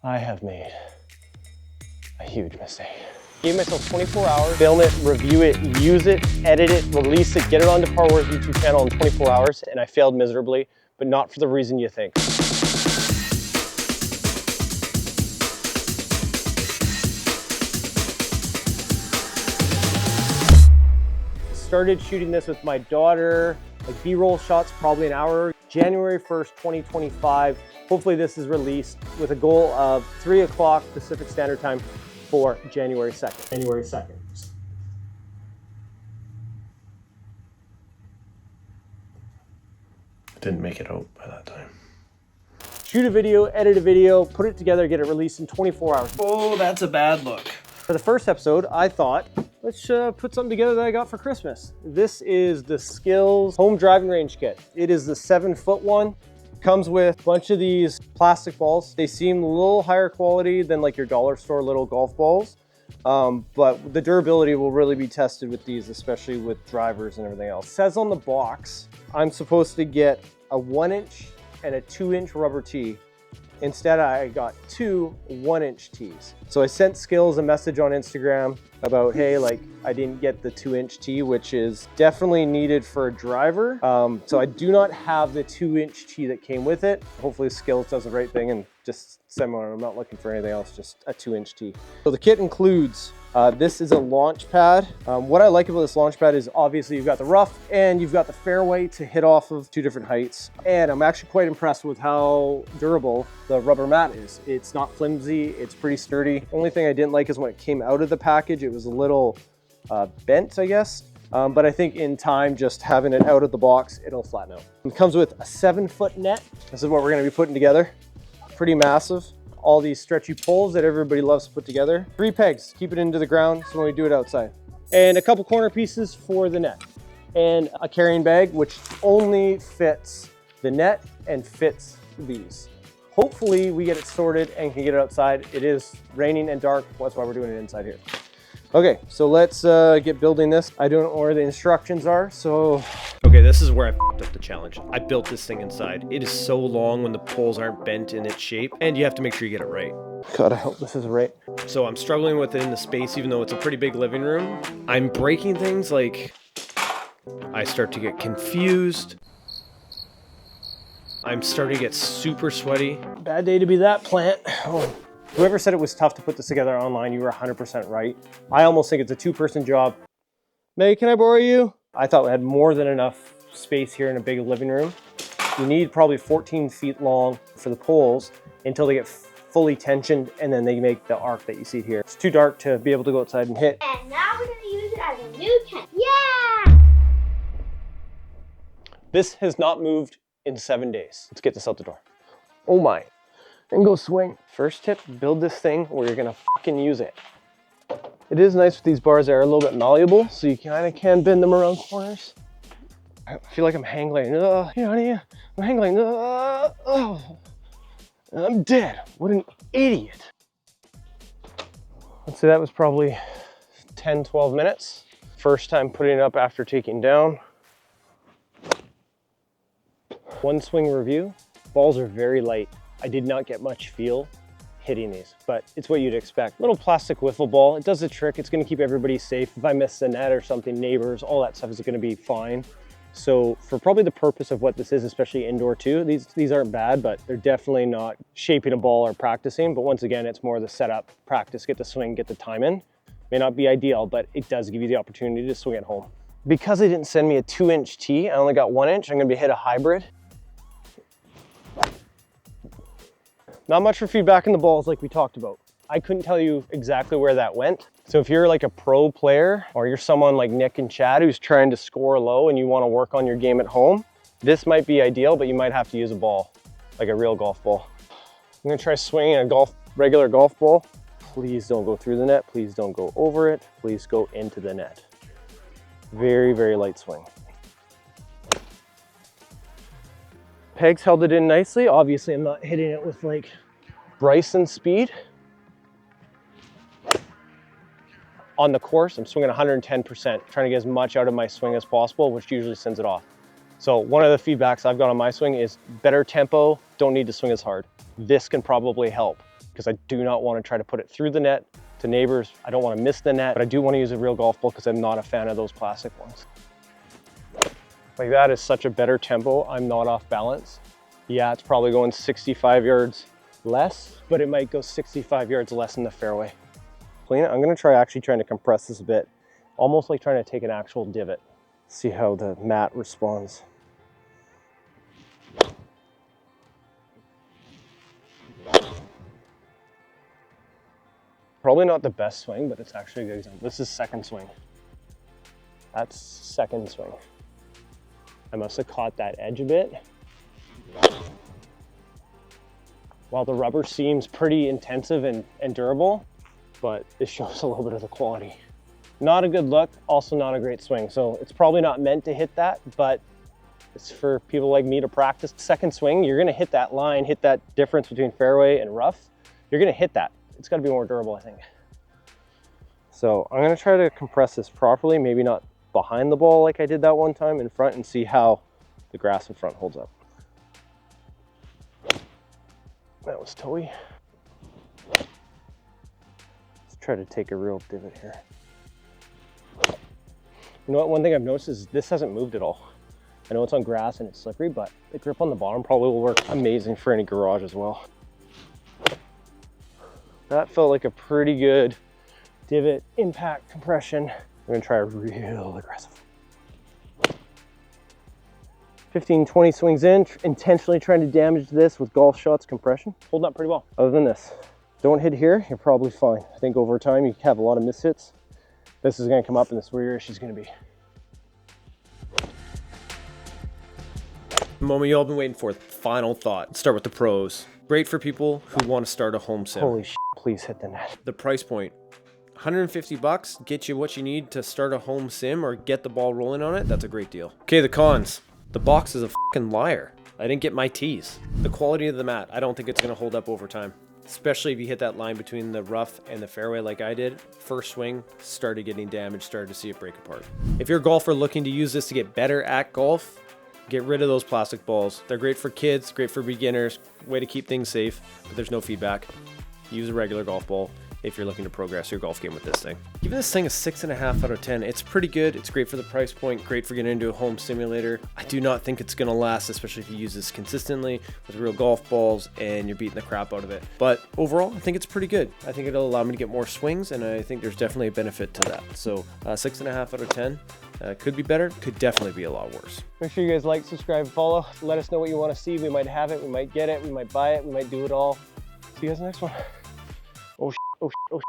I have made a huge mistake. Gave myself 24 hours, film it, review it, use it, edit it, release it, get it onto Powerworth YouTube channel in 24 hours, and I failed miserably, but not for the reason you think. Started shooting this with my daughter, like B-roll shots, probably an hour. January 1st, 2025. Hopefully this is released with a goal of 3 o'clock Pacific Standard Time for January 2nd. January 2nd. Didn't make it out by that time. Shoot a video, edit a video, put it together, get it released in 24 hours. Oh, that's a bad look. For the first episode, I thought, let's put something together that I got for Christmas. This is the SKLZ home driving range kit. It is the 7-foot one. Comes with a bunch of these plastic balls. They seem a little higher quality than like your dollar store little golf balls. But the durability will really be tested with these, especially with drivers and everything else. It says on the box, I'm supposed to get a 1-inch and a 2-inch rubber tee. Instead, I got 2 1-inch tees. So I sent SKLZ a message on Instagram about, hey, like I didn't get the 2-inch tee, which is definitely needed for a driver. So I do not have the 2-inch tee that came with it. Hopefully SKLZ does the right thing and just send me one. I'm not looking for anything else, just a 2-inch tee. So the kit includes, this is a launch pad. What I like about this launch pad is obviously you've got the rough and you've got the fairway to hit off of 2 different heights. And I'm actually quite impressed with how durable the rubber mat is. It's not flimsy, it's pretty sturdy. Only thing I didn't like is when it came out of the package, it was a little bent, I guess. But I think in time, just having it out of the box, it'll flatten out. It comes with a 7-foot net. This is what we're gonna be putting together. Pretty massive. All these stretchy poles that everybody loves to put together. 3 pegs, keep it into the ground so when we do it outside. And a couple corner pieces for the net. And a carrying bag, which only fits the net and fits these. Hopefully we get it sorted and can get it outside. It is raining and dark, that's why we're doing it inside here. Okay, so let's get building this. I don't know where the instructions are, so. Okay, this is where I f***ed up the challenge. I built this thing inside. It is so long when the poles aren't bent in its shape, and you have to make sure you get it right. God, I hope this is right. So I'm struggling with it in the space, even though it's a pretty big living room. I'm breaking things, like, I start to get confused. I'm starting to get super sweaty. Bad day to be that plant. Oh. Whoever said it was tough to put this together online, you were 100% right. I almost think it's a 2-person job. Meg, can I borrow you? I thought we had more than enough space here in a big living room. You need probably 14 feet long for the poles until they get fully tensioned and then they make the arc that you see here. It's too dark to be able to go outside and hit. And now we're gonna use it as a new tent. Yeah! This has not moved in 7 days. Let's get this out the door. Oh my. And go swing. First tip, build this thing where you're gonna fucking use it. It is nice with these bars that are a little bit malleable, so you kind of can bend them around corners. I feel like I'm hang gliding. You know what I mean? I'm hang gliding. I'm dead. What an idiot. Let's say that was probably 10, 12 minutes. First time putting it up after taking down. 1 swing review. Balls are very light. I did not get much feel hitting these, but it's what you'd expect. Little plastic wiffle ball, it does the trick. It's gonna keep everybody safe. If I miss the net or something, neighbors, all that stuff is gonna be fine. So for probably the purpose of what this is, especially indoor too, these aren't bad, but they're definitely not shaping a ball or practicing. But once again, it's more the setup, practice, get the swing, get the time in. May not be ideal, but it does give you the opportunity to swing at home. Because they didn't send me a 2-inch tee, I only got 1-inch, I'm gonna be hit a hybrid. Not much for feedback in the balls like we talked about. I couldn't tell you exactly where that went. So if you're like a pro player or you're someone like Nick and Chad who's trying to score low and you want to work on your game at home, this might be ideal, but you might have to use a ball, like a real golf ball. I'm gonna try swinging a regular golf ball. Please don't go through the net. Please don't go over it. Please go into the net. Very, very light swing. Pegs held it in nicely. Obviously, I'm not hitting it with like Bryson speed. On the course, I'm swinging 110%, trying to get as much out of my swing as possible, which usually sends it off. So one of the feedbacks I've got on my swing is better tempo, don't need to swing as hard. This can probably help. because I do not want to try to put it through the net to neighbors. I don't want to miss the net, but I do want to use a real golf ball because I'm not a fan of those plastic ones. Like that is such a better tempo. I'm not off balance. Yeah, it's probably going 65 yards less, but it might go 65 yards less in the fairway. Clean it. I'm going to try actually trying to compress this a bit, almost like trying to take an actual divot. See how the mat responds. Probably not the best swing, but it's actually a good example. This is second swing. That's second swing. I must have caught that edge a bit. While the rubber seems pretty intensive and durable, but it shows a little bit of the quality. Not a good look, also not a great swing. So it's probably not meant to hit that, but it's for people like me to practice. Second swing, you're gonna hit that line, hit that difference between fairway and rough. You're gonna hit that. It's gotta be more durable, I think. So I'm gonna try to compress this properly, maybe not behind the ball like I did that one time, in front, and see how the grass in front holds up. That was toey. Let's try to take a real divot here. You know what, one thing I've noticed is this hasn't moved at all. I know it's on grass and it's slippery, but the grip on the bottom probably will work amazing for any garage as well. That felt like a pretty good divot impact compression. I'm gonna try a real aggressive. 15, 20 swings in, intentionally trying to damage this with golf shots compression. Holding up pretty well. Other than this, don't hit here, you're probably fine. I think over time you have a lot of misfits. This is gonna come up and this is where your issue's gonna be. The moment you all been waiting for, final thought. Let's start with the pros. Great for people who want to start a home sim. Holy shit, please hit the net. The price point, 150 bucks, get you what you need to start a home sim or get the ball rolling on it. That's a great deal. Okay, the cons. The box is a fucking liar. I didn't get my tees. The quality of the mat, I don't think it's gonna hold up over time. Especially if you hit that line between the rough and the fairway like I did. First swing, started getting damaged, started to see it break apart. If you're a golfer looking to use this to get better at golf, get rid of those plastic balls. They're great for kids, great for beginners, way to keep things safe, but there's no feedback. Use a regular golf ball if you're looking to progress your golf game with this thing. Giving this thing a 6.5 out of 10. It's pretty good. It's great for the price point, great for getting into a home simulator. I do not think it's gonna last, especially if you use this consistently with real golf balls and you're beating the crap out of it. But overall, I think it's pretty good. I think it'll allow me to get more swings, and I think there's definitely a benefit to that. So 6.5 out of 10. Could be better, could definitely be a lot worse. Make sure you guys like, subscribe, follow. Let us know what you want to see. We might have it, we might get it, we might buy it, we might do it all. See you guys in the next one. Oh, oh, oh.